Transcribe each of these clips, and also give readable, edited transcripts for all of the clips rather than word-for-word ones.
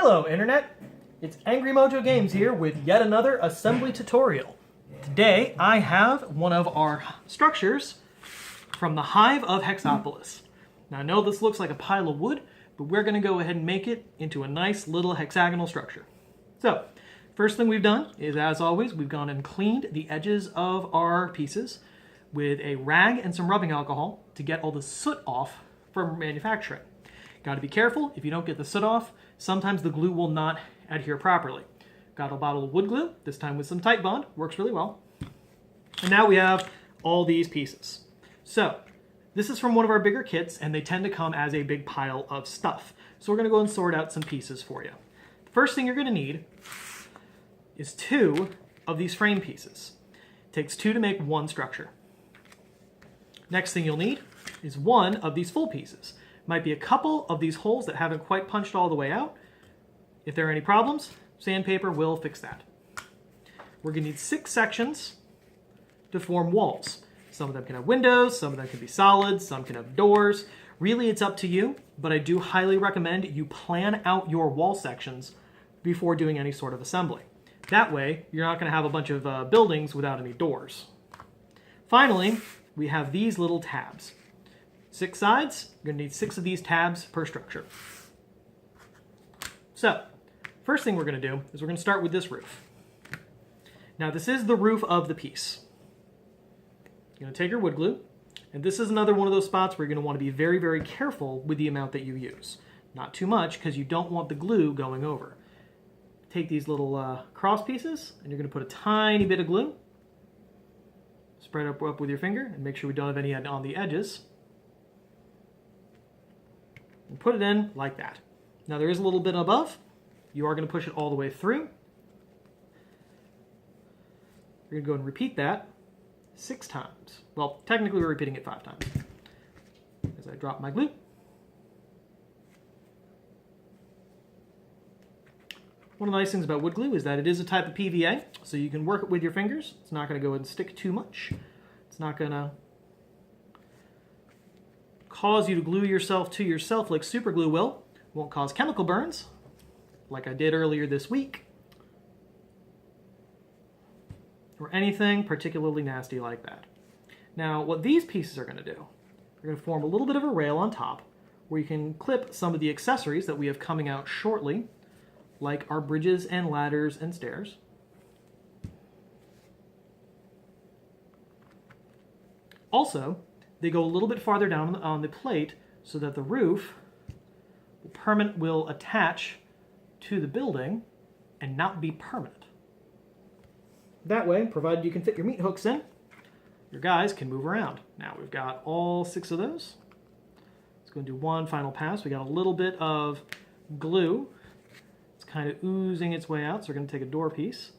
Hello Internet, it's Angry Mojo Games here with yet another assembly tutorial. Today I have one of our structures from the Hive of Hexopolis. Now I know this looks like a pile of wood, but we're going to go ahead and make it into a nice little hexagonal structure. So, first thing we've done is, as always, we've gone and cleaned the edges of our pieces with a rag and some rubbing alcohol to get all the soot off from manufacturing. Got to be careful, if you don't get the soot off, sometimes the glue will not adhere properly. Got a bottle of wood glue, this time with some Tite Bond, works really well. And now we have all these pieces. So, this is from one of our bigger kits, and they tend to come as a big pile of stuff. So we're going to go and sort out some pieces for you. The first thing you're going to need is 2 of these frame pieces. It takes 2 to make one structure. Next thing you'll need is 1 of these full pieces. Might be a couple of these holes that haven't quite punched all the way out. If there are any problems, sandpaper will fix that. We're going to need 6 sections to form walls. Some of them can have windows, some of them can be solid, some can have doors. Really, it's up to you, but I do highly recommend you plan out your wall sections before doing any sort of assembly. That way, you're not going to have a bunch of buildings without any doors. Finally, we have these little tabs. 6 sides, you're going to need 6 of these tabs per structure. So, first thing we're going to do is we're going to start with this roof. Now this is the roof of the piece. You're going to take your wood glue, and this is another one of those spots where you're going to want to be very, very careful with the amount that you use. Not too much, because you don't want the glue going over. Take these little cross pieces, and you're going to put a tiny bit of glue. Spread it up with your finger, and make sure we don't have any on the edges. And put it in like that. Now there is a little bit above. You are going to push it all the way through. You're going to go and repeat that 6 times. Well, technically we're repeating it 5 times. As I drop my glue. One of the nice things about wood glue is that it is a type of PVA, so you can work it with your fingers. It's not going to go and stick too much. It's not going to cause you to glue yourself to yourself like super glue will. Won't cause chemical burns, like I did earlier this week, or anything particularly nasty like that. Now, what these pieces are going to do, they're going to form a little bit of a rail on top, where you can clip some of the accessories that we have coming out shortly, like our bridges and ladders and stairs. Also, they go a little bit farther down on the plate so that the roof will attach to the building and not be permanent. That way, provided you can fit your meat hooks in, your guys can move around. Now we've got all 6 of those. Let's go and do one final pass. We got a little bit of glue. It's kind of oozing its way out, so we're going to take a door piece.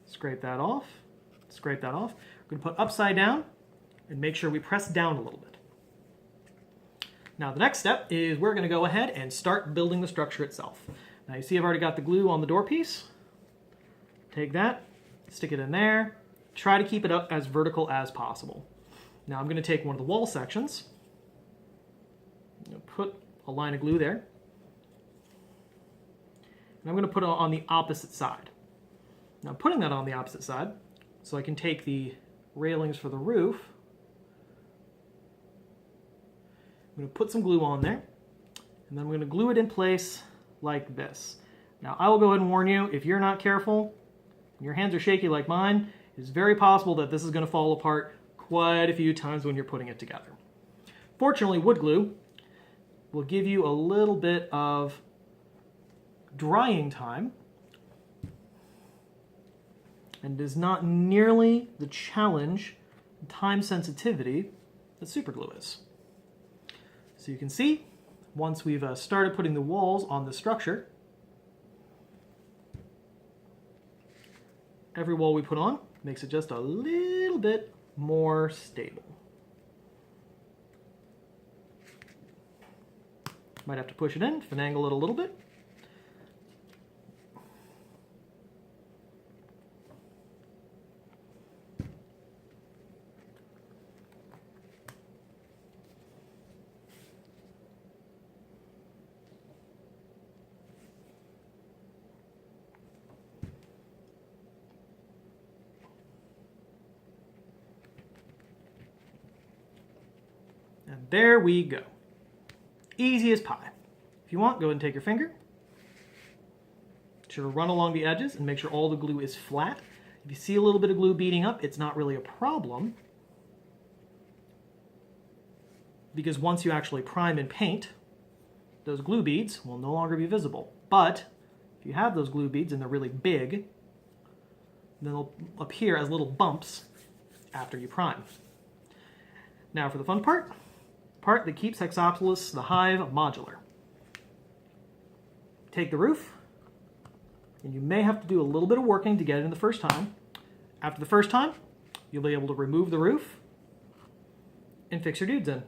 Scrape that off. Scrape that off. We're going to put upside down and make sure we press down a little bit. Now the next step is we're going to go ahead and start building the structure itself. Now you see I've already got the glue on the door piece. Take that, stick it in there, try to keep it up as vertical as possible. Now I'm going to take one of the wall sections, put a line of glue there, and I'm going to put it on the opposite side. Now I'm putting that on the opposite side so I can take the railings for the roof. I'm going to put some glue on there, and then I'm going to glue it in place like this. Now, I will go ahead and warn you, if you're not careful, and your hands are shaky like mine, it's very possible that this is going to fall apart quite a few times when you're putting it together. Fortunately, wood glue will give you a little bit of drying time, and is not nearly the challenge and time sensitivity that super glue is. So you can see, once we've started putting the walls on the structure, every wall we put on makes it just a little bit more stable. Might have to push it in, finagle it a little bit. there we go. Easy as pie. If you want, go ahead and take your finger. Sort of run along the edges and make sure all the glue is flat. If you see a little bit of glue beading up, it's not really a problem, because once you actually prime and paint, those glue beads will no longer be visible. But if you have those glue beads and they're really big, then they'll appear as little bumps after you prime. Now for the fun part that keeps Hexopolis the Hive modular. Take the roof, and you may have to do a little bit of working to get it in the first time. After the first time, you'll be able to remove the roof and fix your dudes in.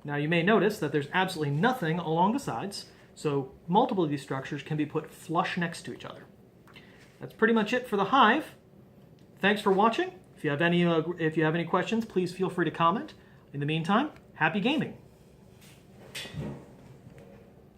Now you may notice that there's absolutely nothing along the sides, so multiple of these structures can be put flush next to each other. That's pretty much it for the Hive. Thanks for watching. If you have any questions, please feel free to comment. In the meantime, happy gaming.